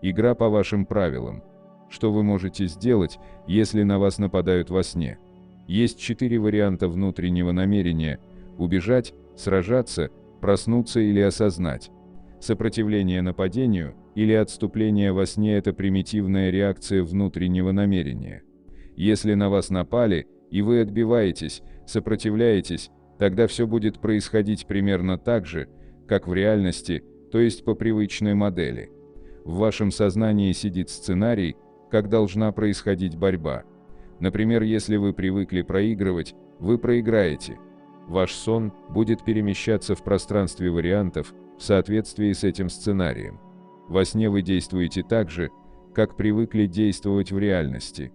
Игра по вашим правилам. Что вы можете сделать, если на вас нападают во сне? Есть 4 варианта внутреннего намерения: убежать, сражаться, проснуться или осознать. Сопротивление нападению или отступление во сне – это примитивная реакция внутреннего намерения. Если на вас напали, и вы отбиваетесь, сопротивляетесь, тогда все будет происходить примерно так же, как в реальности, то есть по привычной модели. В вашем сознании сидит сценарий, как должна происходить борьба. Например, если вы привыкли проигрывать, вы проиграете. Ваш сон будет перемещаться в пространстве вариантов в соответствии с этим сценарием. Во сне вы действуете так же, как привыкли действовать в реальности.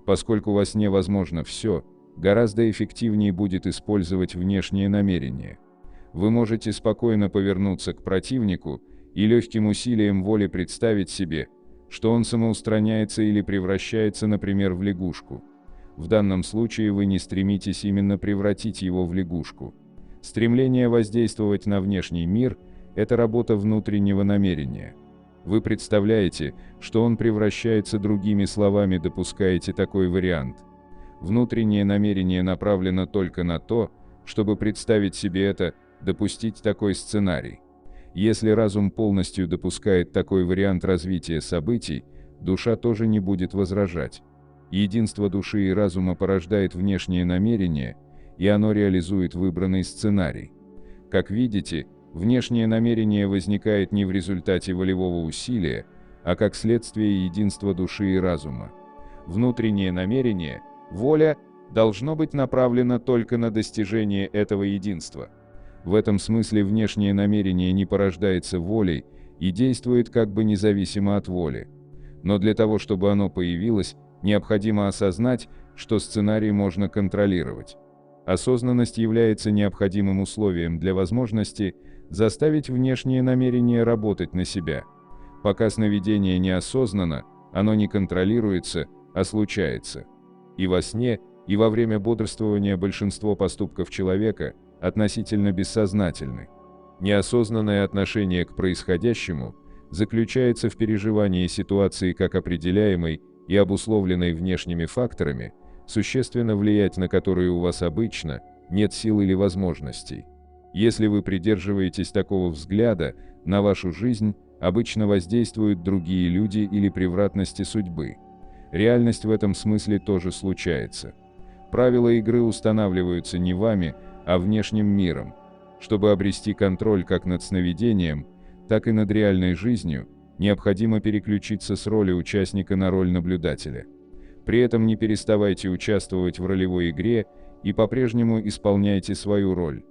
Поскольку во сне возможно все, гораздо эффективнее будет использовать внешние намерения. Вы можете спокойно повернуться к противнику и легким усилием воли представить себе, что он самоустраняется или превращается, например, в лягушку. В данном случае вы не стремитесь именно превратить его в лягушку. Стремление воздействовать на внешний мир – это работа внутреннего намерения. Вы представляете, что он превращается, другими словами, допускаете такой вариант. Внутреннее намерение направлено только на то, чтобы представить себе это, допустить такой сценарий. Если разум полностью допускает такой вариант развития событий, душа тоже не будет возражать. Единство души и разума порождает внешнее намерение, и оно реализует выбранный сценарий. Как видите, внешнее намерение возникает не в результате волевого усилия, а как следствие единства души и разума. Внутреннее намерение, воля, должно быть направлено только на достижение этого единства. В этом смысле внешнее намерение не порождается волей и действует как бы независимо от воли. Но для того, чтобы оно появилось, необходимо осознать, что сценарий можно контролировать. Осознанность является необходимым условием для возможности заставить внешнее намерение работать на себя. Пока сновидение неосознанно, оно не контролируется, а случается. И во сне, и во время бодрствования большинство поступков человека относительно бессознательны. Неосознанное отношение к происходящему заключается в переживании ситуации как определяемой и обусловленной внешними факторами, существенно влиять на которые у вас обычно нет сил или возможностей. Если вы придерживаетесь такого взгляда, на вашу жизнь обычно воздействуют другие люди или превратности судьбы. Реальность в этом смысле тоже случается. Правила игры устанавливаются не вами, а внешним миром. Чтобы обрести контроль как над сновидением, так и над реальной жизнью, необходимо переключиться с роли участника на роль наблюдателя. При этом не переставайте участвовать в ролевой игре и по-прежнему исполняйте свою роль.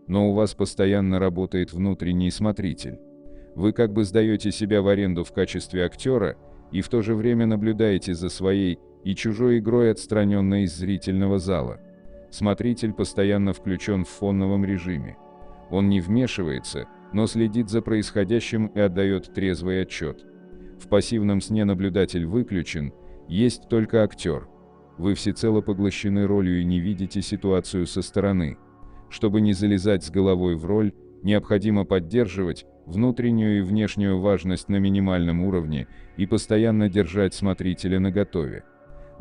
Но у вас постоянно работает внутренний смотритель. Вы как бы сдаете себя в аренду в качестве актера и в то же время наблюдаете за своей и чужой игрой отстраненно из зрительного зала. Смотритель постоянно включен в фоновом режиме. Он не вмешивается, но следит за происходящим и отдает трезвый отчет. В пассивном сне наблюдатель выключен, есть только актер. Вы всецело поглощены ролью и не видите ситуацию со стороны. Чтобы не залезать с головой в роль, необходимо поддерживать внутреннюю и внешнюю важность на минимальном уровне и постоянно держать смотрителя наготове.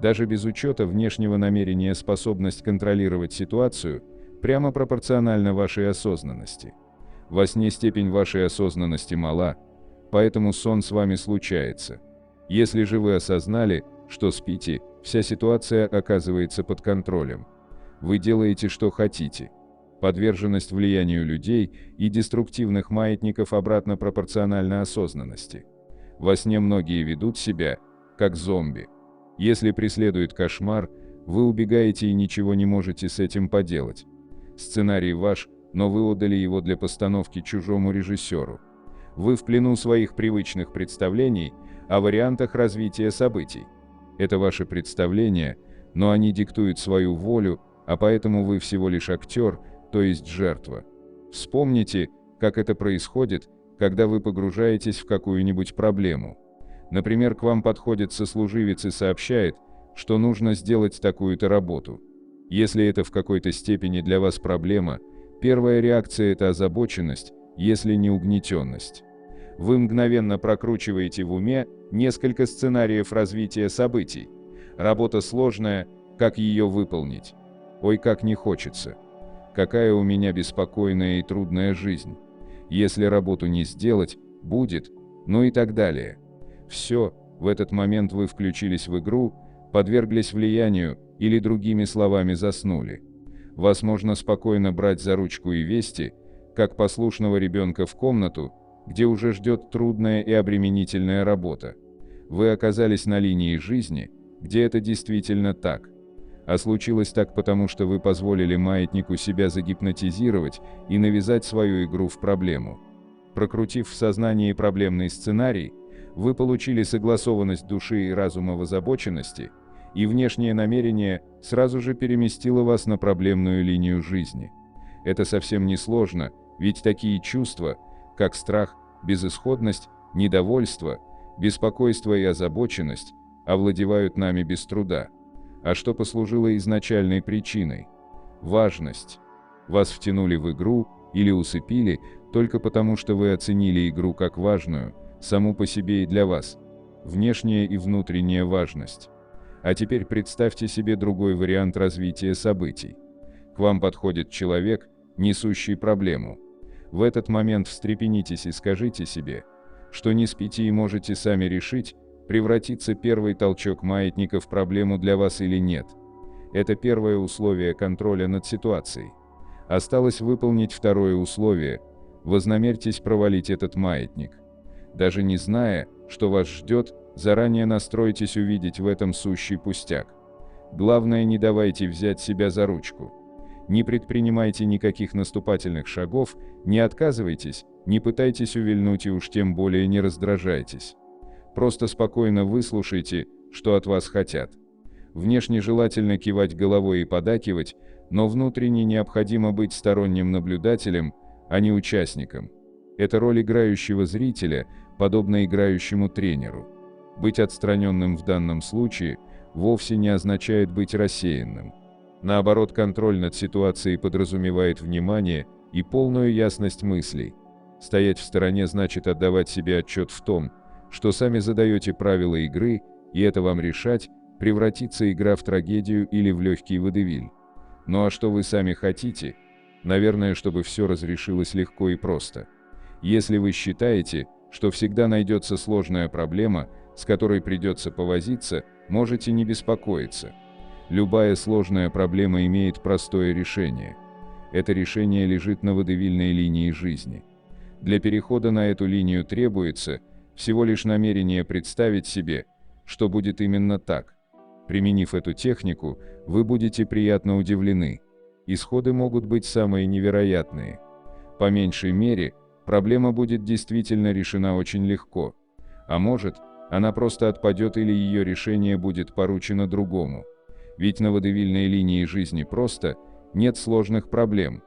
Даже без учета внешнего намерения способность контролировать ситуацию прямо пропорциональна вашей осознанности. Во сне степень вашей осознанности мала, поэтому сон с вами случается. Если же вы осознали, что спите, вся ситуация оказывается под контролем. Вы делаете, что хотите. Подверженность влиянию людей и деструктивных маятников обратно пропорциональна осознанности. Во сне многие ведут себя, как зомби. Если преследует кошмар, вы убегаете и ничего не можете с этим поделать. Сценарий ваш, но вы отдали его для постановки чужому режиссеру. Вы в плену своих привычных представлений о вариантах развития событий. Это ваши представления, но они диктуют свою волю, а поэтому вы всего лишь актер, то есть жертва. Вспомните, как это происходит, когда вы погружаетесь в какую-нибудь проблему. Например, к вам подходит сослуживец и сообщает, что нужно сделать такую-то работу. Если это в какой-то степени для вас проблема, первая реакция – это озабоченность, если не угнетенность. Вы мгновенно прокручиваете в уме несколько сценариев развития событий. Работа сложная, как ее выполнить? Ой, как не хочется. Какая у меня беспокойная и трудная жизнь. Если работу не сделать, будет, ну и так далее. Все, в этот момент вы включились в игру, подверглись влиянию или, другими словами, заснули. Вас можно спокойно брать за ручку и вести, как послушного ребенка в комнату, где уже ждет трудная и обременительная работа. Вы оказались на линии жизни, где это действительно так. А случилось так потому, что вы позволили маятнику себя загипнотизировать и навязать свою игру в проблему. Прокрутив в сознании проблемный сценарий, вы получили согласованность души и разума в озабоченности, и внешнее намерение сразу же переместило вас на проблемную линию жизни. Это совсем не сложно, ведь такие чувства, как страх, безысходность, недовольство, беспокойство и озабоченность, овладевают нами без труда. А что послужило изначальной причиной? Важность. Вас втянули в игру или усыпили только потому, что вы оценили игру как важную, саму по себе и для вас. Внешняя и внутренняя важность. А теперь представьте себе другой вариант развития событий. К вам подходит человек, несущий проблему. В этот момент встрепенитесь и скажите себе, что не спите и можете сами решить, превратится первый толчок маятника в проблему для вас или нет. Это первое условие контроля над ситуацией. Осталось выполнить второе условие – вознамерьтесь провалить этот маятник. Даже не зная, что вас ждет, заранее настройтесь увидеть в этом сущий пустяк. Главное, не давайте взять себя за ручку. Не предпринимайте никаких наступательных шагов, не отказывайтесь, не пытайтесь увильнуть и уж тем более не раздражайтесь. Просто спокойно выслушайте, что от вас хотят. Внешне желательно кивать головой и поддакивать, но внутренне необходимо быть сторонним наблюдателем, а не участником. Это роль играющего зрителя, подобно играющему тренеру. Быть отстраненным в данном случае вовсе не означает быть рассеянным. Наоборот, контроль над ситуацией подразумевает внимание и полную ясность мыслей. Стоять в стороне значит отдавать себе отчет в том, что сами задаете правила игры, и это вам решать, превратится игра в трагедию или в легкий водевиль. Ну а что вы сами хотите? Наверное, чтобы все разрешилось легко и просто. Если вы считаете, что всегда найдется сложная проблема, с которой придется повозиться, можете не беспокоиться. Любая сложная проблема имеет простое решение. Это решение лежит на водевильной линии жизни. Для перехода на эту линию требуется всего лишь намерение представить себе, что будет именно так. Применив эту технику, вы будете приятно удивлены. Исходы могут быть самые невероятные. По меньшей мере, проблема будет действительно решена очень легко. А может, она просто отпадет или ее решение будет поручено другому. Ведь на водевильной линии жизни просто нет сложных проблем.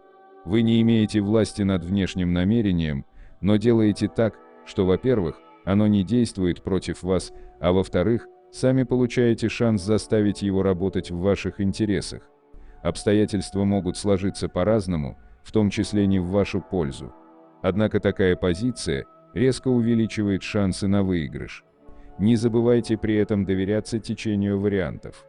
Вы не имеете власти над внешним намерением, но делаете так, что, во-первых, оно не действует против вас, а во-вторых, сами получаете шанс заставить его работать в ваших интересах. Обстоятельства могут сложиться по-разному, в том числе не в вашу пользу. Однако такая позиция резко увеличивает шансы на выигрыш. Не забывайте при этом доверяться течению вариантов.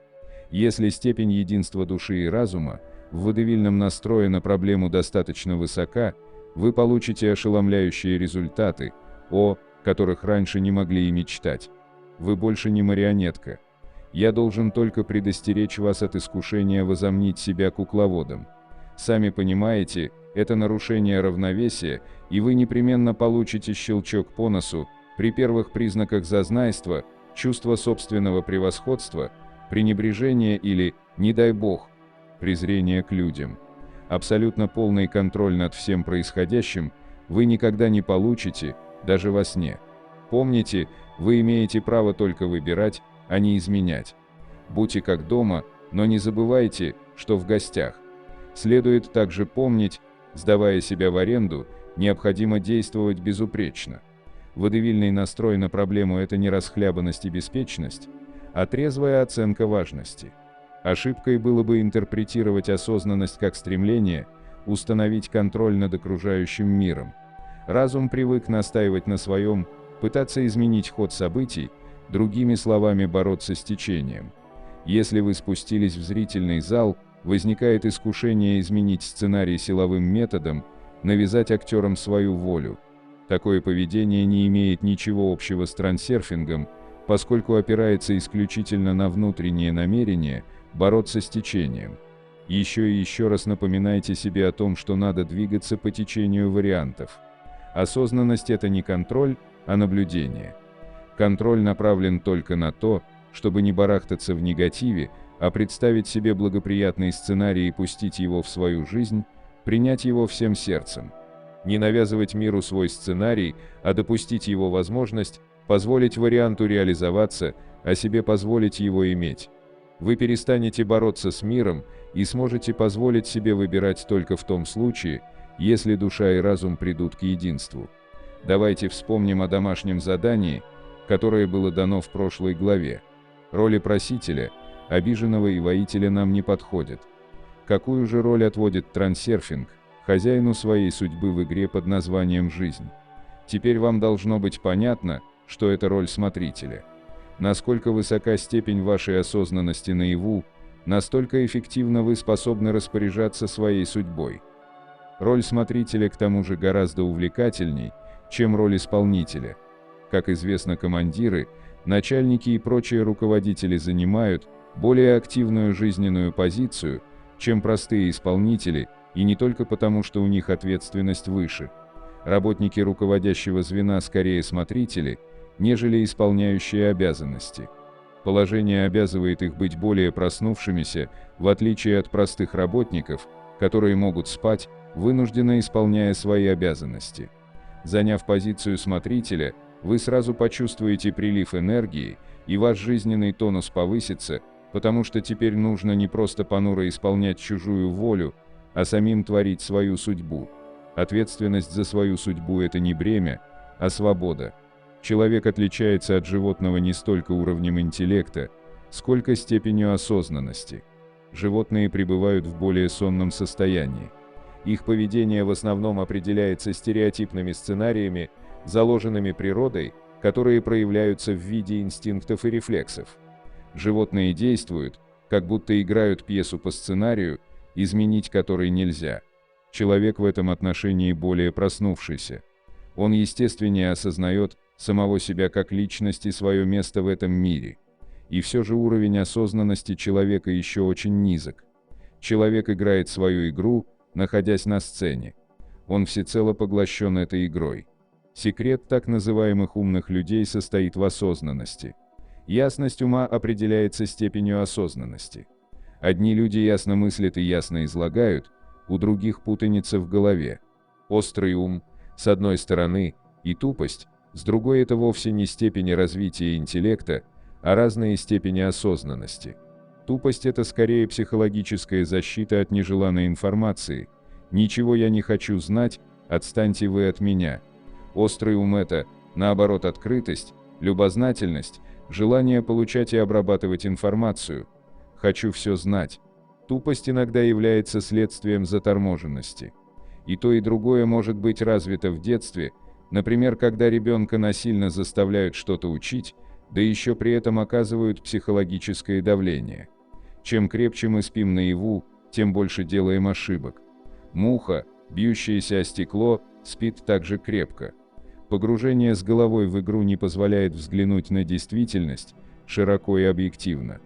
Если степень единства души и разума в водевильном настрое на проблему достаточно высока, вы получите ошеломляющие результаты, о которых раньше не могли и мечтать. Вы больше не марионетка. Я должен только предостеречь вас от искушения возомнить себя кукловодом. Сами понимаете, это нарушение равновесия, и вы непременно получите щелчок по носу при первых признаках зазнайства, чувства собственного превосходства, пренебрежения или, не дай бог, презрения к людям. Абсолютно полный контроль над всем происходящим вы никогда не получите, даже во сне. Помните, вы имеете право только выбирать, а не изменять. Будьте как дома, но не забывайте, что в гостях. Следует также помнить, сдавая себя в аренду, необходимо действовать безупречно. Водевильный настрой на проблему – это не расхлябанность и беспечность, а трезвая оценка важности. Ошибкой было бы интерпретировать осознанность как стремление установить контроль над окружающим миром. Разум привык настаивать на своем, пытаться изменить ход событий, другими словами бороться с течением. Если вы спустились в зрительный зал, возникает искушение изменить сценарий силовым методом, навязать актерам свою волю. Такое поведение не имеет ничего общего с трансерфингом, поскольку опирается исключительно на внутреннее намерение бороться с течением. Еще и еще раз напоминайте себе о том, что надо двигаться по течению вариантов. Осознанность – это не контроль, а наблюдение. Контроль направлен только на то, чтобы не барахтаться в негативе, а представить себе благоприятный сценарий и пустить его в свою жизнь, принять его всем сердцем. Не навязывать миру свой сценарий, а допустить его возможность, позволить варианту реализоваться, а себе позволить его иметь. Вы перестанете бороться с миром и сможете позволить себе выбирать только в том случае, если душа и разум придут к единству. Давайте вспомним о домашнем задании, которое было дано в прошлой главе. Роли просителя, обиженного и воителя нам не подходят. Какую же роль отводит трансерфинг, хозяину своей судьбы в игре под названием «Жизнь»? Теперь вам должно быть понятно, что это роль смотрителя. Насколько высока степень вашей осознанности наяву, настолько эффективно вы способны распоряжаться своей судьбой. Роль смотрителя к тому же гораздо увлекательней, чем роль исполнителя. Как известно, командиры, начальники и прочие руководители занимают более активную жизненную позицию, чем простые исполнители, и не только потому, что у них ответственность выше. Работники руководящего звена скорее смотрители, нежели исполняющие обязанности. Положение обязывает их быть более проснувшимися, в отличие от простых работников, которые могут спать, вынужденно исполняя свои обязанности. Заняв позицию смотрителя, вы сразу почувствуете прилив энергии, и ваш жизненный тонус повысится, потому что теперь нужно не просто понуро исполнять чужую волю, а самим творить свою судьбу. Ответственность за свою судьбу – это не бремя, а свобода. Человек отличается от животного не столько уровнем интеллекта, сколько степенью осознанности. Животные пребывают в более сонном состоянии. Их поведение в основном определяется стереотипными сценариями, заложенными природой, которые проявляются в виде инстинктов и рефлексов. Животные действуют, как будто играют пьесу по сценарию, изменить который нельзя. Человек в этом отношении более проснувшийся. Он естественнее осознает самого себя как личность и свое место в этом мире. И все же уровень осознанности человека еще очень низок. Человек играет свою игру, находясь на сцене. Он всецело поглощен этой игрой. Секрет так называемых умных людей состоит в осознанности. Ясность ума определяется степенью осознанности. Одни люди ясно мыслят и ясно излагают, у других путаница в голове. Острый ум, с одной стороны, и тупость, с другой, это вовсе не степени развития интеллекта, а разные степени осознанности. Тупость – это скорее психологическая защита от нежеланной информации. «Ничего я не хочу знать, отстаньте вы от меня». Острый ум – это, наоборот, открытость, любознательность, желание получать и обрабатывать информацию. «Хочу все знать». Тупость иногда является следствием заторможенности. И то, и другое может быть развито в детстве, например, когда ребенка насильно заставляют что-то учить, да еще при этом оказывают психологическое давление. Чем крепче мы спим наяву, тем больше делаем ошибок. Муха, бьющаяся о стекло, спит так же крепко. Погружение с головой в игру не позволяет взглянуть на действительность широко и объективно.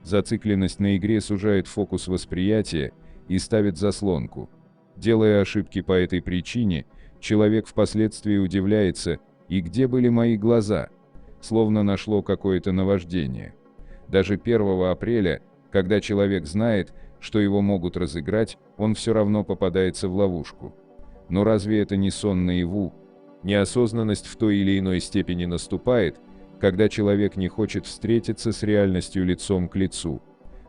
Зацикленность на игре сужает фокус восприятия и ставит заслонку. Делая ошибки по этой причине, человек впоследствии удивляется: «И где были мои глаза?» Словно нашло какое-то наваждение. Даже 1 апреля, когда человек знает, что его могут разыграть, он все равно попадается в ловушку. Но разве это не сон наяву? Неосознанность в той или иной степени наступает, когда человек не хочет встретиться с реальностью лицом к лицу.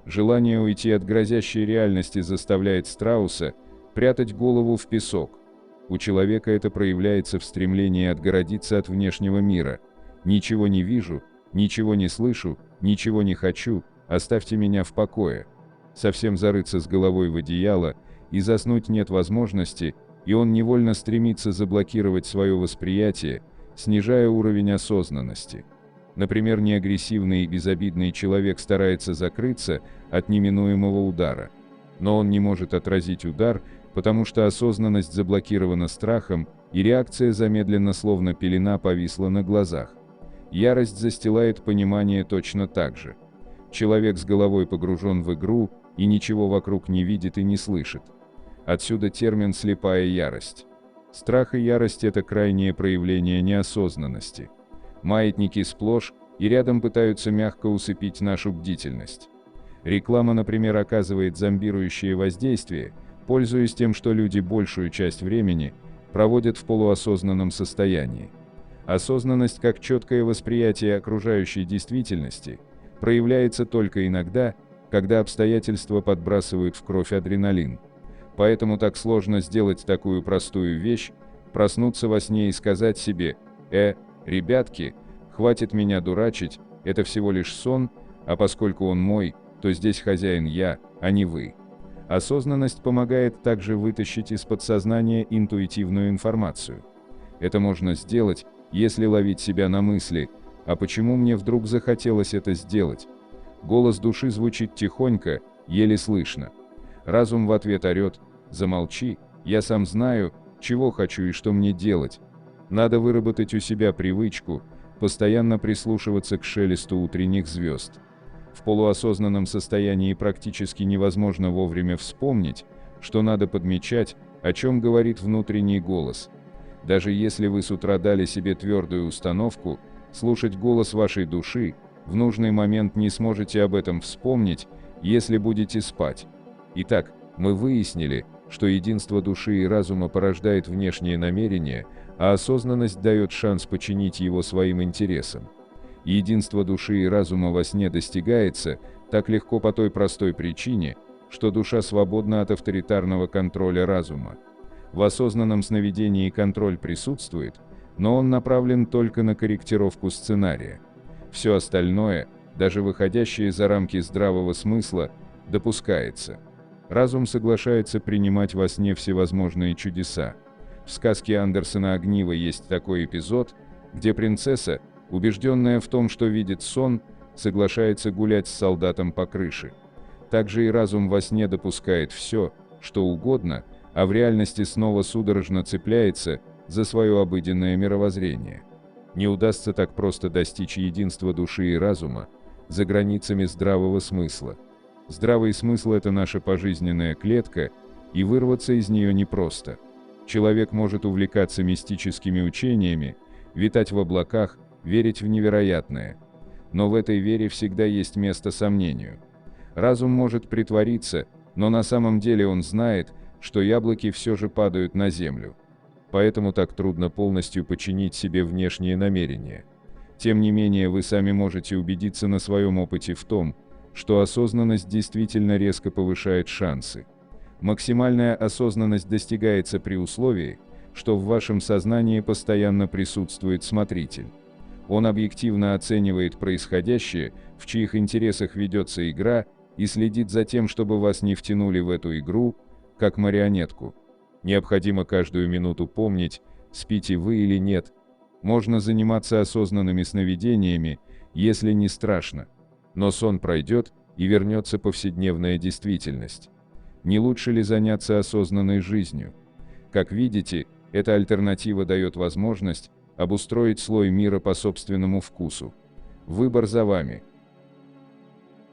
Желание уйти от грозящей реальности заставляет страуса прятать голову в песок. У человека это проявляется в стремлении отгородиться от внешнего мира. «Ничего не вижу, ничего не слышу, ничего не хочу, оставьте меня в покое». Совсем зарыться с головой в одеяло и заснуть нет возможности, и он невольно стремится заблокировать свое восприятие, снижая уровень осознанности. Например, неагрессивный и безобидный человек старается закрыться от неминуемого удара. Но он не может отразить удар, потому что осознанность заблокирована страхом, и реакция замедленно, словно пелена, повисла на глазах. Ярость застилает понимание точно так же. Человек с головой погружен в игру и ничего вокруг не видит и не слышит. Отсюда термин «слепая ярость». Страх и ярость – это крайнее проявление неосознанности. Маятники сплошь и рядом пытаются мягко усыпить нашу бдительность. Реклама, например, оказывает зомбирующее воздействие, пользуясь тем, что люди большую часть времени проводят в полуосознанном состоянии. Осознанность, как четкое восприятие окружающей действительности, проявляется только иногда, когда обстоятельства подбрасывают в кровь адреналин. Поэтому так сложно сделать такую простую вещь, проснуться во сне и сказать себе: ребятки, хватит меня дурачить, это всего лишь сон, а поскольку он мой, то здесь хозяин я, а не вы. Осознанность помогает также вытащить из подсознания интуитивную информацию. Это можно сделать, если ловить себя на мысли: а почему мне вдруг захотелось это сделать? Голос души звучит тихонько, еле слышно. Разум в ответ орет: замолчи, я сам знаю, чего хочу и что мне делать. Надо выработать у себя привычку постоянно прислушиваться к шелесту утренних звезд. В полуосознанном состоянии практически невозможно вовремя вспомнить, что надо подмечать, о чем говорит внутренний голос. Даже если вы с утра дали себе твердую установку слушать голос вашей души, в нужный момент не сможете об этом вспомнить, если будете спать. Итак, мы выяснили, что единство души и разума порождает внешние намерения, а осознанность дает шанс подчинить его своим интересам. Единство души и разума во сне достигается так легко по той простой причине, что душа свободна от авторитарного контроля разума. В осознанном сновидении контроль присутствует, но он направлен только на корректировку сценария. Все остальное, даже выходящее за рамки здравого смысла, допускается. Разум соглашается принимать во сне всевозможные чудеса. В сказке Андерсена Огниво есть такой эпизод, где принцесса, убежденная в том, что видит сон, соглашается гулять с солдатом по крыше. Также и разум во сне допускает все, что угодно, а в реальности снова судорожно цепляется за свое обыденное мировоззрение. Не удастся так просто достичь единства души и разума за границами здравого смысла. Здравый смысл – это наша пожизненная клетка, и вырваться из нее непросто. Человек может увлекаться мистическими учениями, витать в облаках, верить в невероятное. Но в этой вере всегда есть место сомнению. Разум может притвориться, но на самом деле он знает, что яблоки все же падают на землю. Поэтому так трудно полностью подчинить себе внешние намерения. Тем не менее, вы сами можете убедиться на своем опыте в том, что осознанность действительно резко повышает шансы. Максимальная осознанность достигается при условии, что в вашем сознании постоянно присутствует смотритель. Он объективно оценивает происходящее, в чьих интересах ведется игра, и следит за тем, чтобы вас не втянули в эту игру, как марионетку. Необходимо каждую минуту помнить, спите вы или нет. Можно заниматься осознанными сновидениями, если не страшно. Но сон пройдет, и вернется повседневная действительность. Не лучше ли заняться осознанной жизнью? Как видите, эта альтернатива дает возможность обустроить слой мира по собственному вкусу. Выбор за вами.